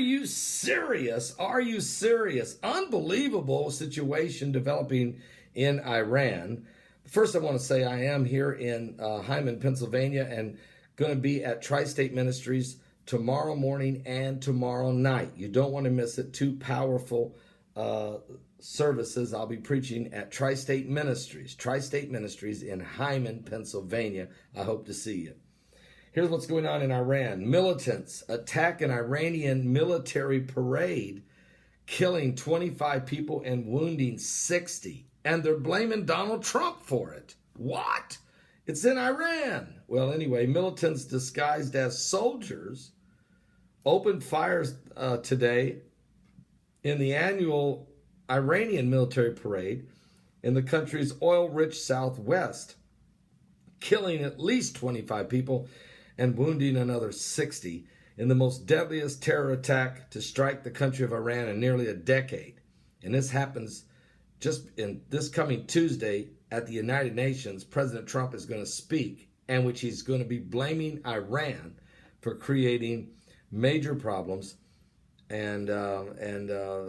you serious? Are you serious? Unbelievable situation developing in Iran. First, I want to say I am here in Hyman, Pennsylvania, and going to be at Tri-State Ministries tomorrow morning and tomorrow night. You don't want to miss it. Two powerful services. I'll be preaching at Tri-State Ministries in Hyman, Pennsylvania. I hope to see you. Here's what's going on in Iran. Militants attack an Iranian military parade, killing 25 people and wounding 60. And they're blaming Donald Trump for it. What? It's in Iran. Well, anyway, militants disguised as soldiers opened fires today in the annual Iranian military parade in the country's oil-rich southwest, killing at least 25 people and wounding another 60 in the most deadliest terror attack to strike the country of Iran in nearly a decade. And this happens just in this coming Tuesday at the United Nations. President Trump is going to speak, in which he's going to be blaming Iran for creating major problems and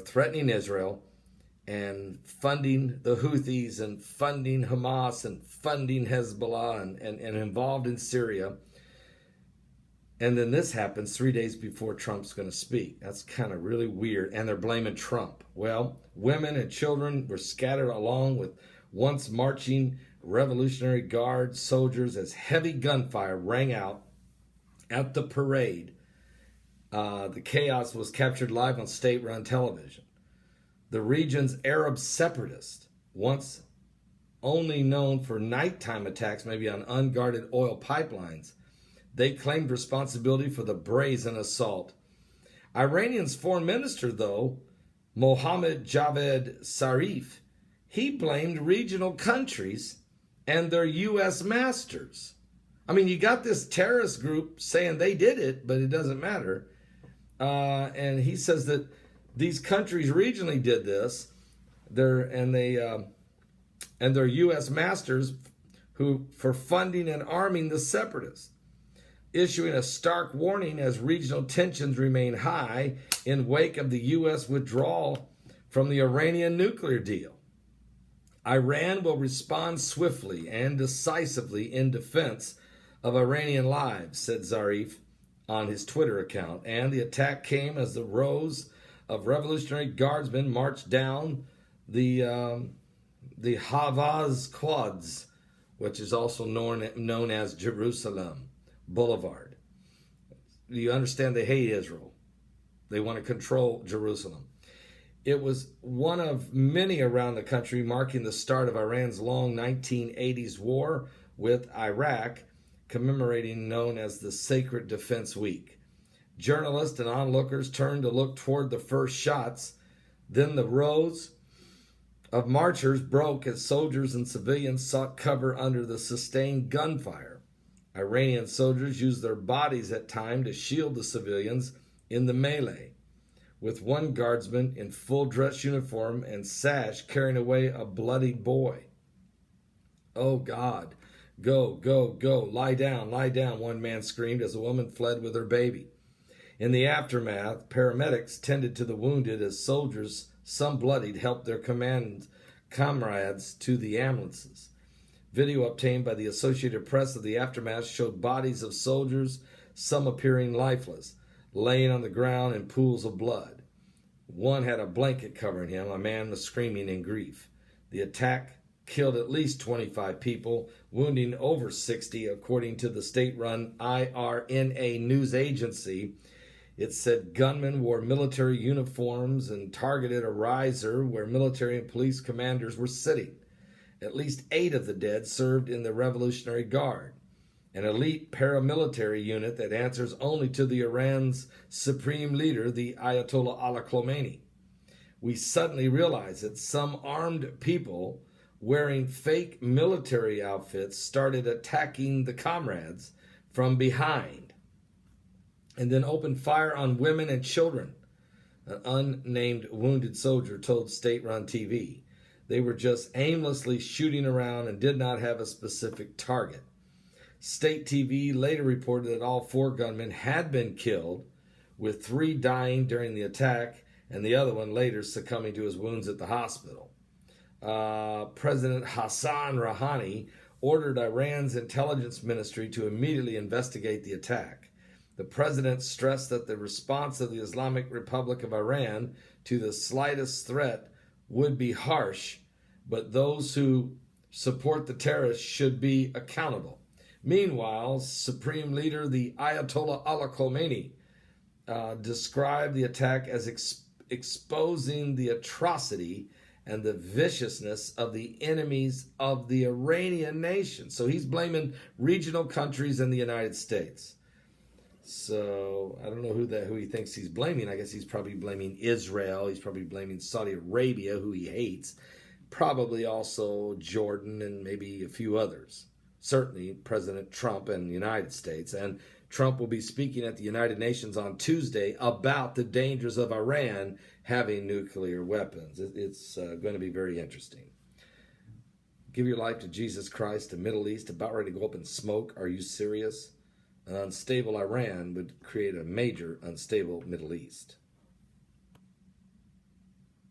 threatening Israel and funding the Houthis and funding Hamas and funding Hezbollah and involved in Syria. And then this happens 3 days before Trump's going to speak. That's kind of really weird. And they're blaming Trump. Well, women and children were scattered along with once marching Revolutionary Guard soldiers as heavy gunfire rang out at the parade. The chaos was captured live on state-run television. The region's Arab separatists, once only known for nighttime attacks, maybe on unguarded oil pipelines, they claimed responsibility for the brazen assault. Iranian's foreign minister, though, Mohammad Javad Zarif, he blamed regional countries and their U.S. masters. I mean, you got this terrorist group saying they did it, but it doesn't matter. And he says that these countries regionally did this, and their U.S. masters who for funding and arming the separatists, issuing a stark warning as regional tensions remain high in wake of the U.S. withdrawal from the Iranian nuclear deal. Iran will respond swiftly and decisively in defense of Iranian lives, said Zarif on his Twitter account. And the attack came as the rows of Revolutionary Guardsmen marched down the Havaz Quads, which is also known as Jerusalem Boulevard. You understand they hate Israel. They want to control Jerusalem. It was one of many around the country marking the start of Iran's long 1980s war with Iraq, commemorating known as the Sacred Defense Week. Journalists and onlookers turned to look toward the first shots. Then the rows of marchers broke as soldiers and civilians sought cover under the sustained gunfire. Iranian soldiers used their bodies at times to shield the civilians in the melee, with one guardsman in full dress uniform and sash carrying away a bloodied boy. "Oh God, go, go, go, lie down, one man screamed as a woman fled with her baby. In the aftermath, paramedics tended to the wounded as soldiers, some bloodied, helped their comrades to the ambulances. Video obtained by the Associated Press of the aftermath showed bodies of soldiers, some appearing lifeless, laying on the ground in pools of blood. One had a blanket covering him. A man was screaming in grief. The attack killed at least 25 people, wounding over 60, according to the state-run IRNA news agency. It said gunmen wore military uniforms and targeted a riser where military and police commanders were sitting. At least 8 of the dead served in the Revolutionary Guard, an elite paramilitary unit that answers only to the Iran's supreme leader, the Ayatollah Ali Khamenei. We suddenly realized that some armed people wearing fake military outfits started attacking the comrades from behind and then opened fire on women and children, an unnamed wounded soldier told state-run TV. They were just aimlessly shooting around and did not have a specific target. State TV later reported that all 4 gunmen had been killed, with 3 dying during the attack and the other one later succumbing to his wounds at the hospital. President Hassan Rouhani ordered Iran's intelligence ministry to immediately investigate the attack. The president stressed that the response of the Islamic Republic of Iran to the slightest threat would be harsh, but those who support the terrorists should be accountable. Meanwhile, Supreme Leader the Ayatollah Ali Khamenei described the attack as exposing the atrocity and the viciousness of the enemies of the Iranian nation. So he's blaming regional countries and the United States. So I don't know who he thinks he's blaming. I guess he's probably blaming Israel. He's probably blaming Saudi Arabia, who he hates. Probably also Jordan and maybe a few others. Certainly President Trump and the United States. And Trump will be speaking at the United Nations on Tuesday about the dangers of Iran having nuclear weapons. It's going to be very interesting. Give your life to Jesus Christ. The Middle East about ready to go up in smoke. Are you serious? An unstable Iran would create a major unstable Middle East.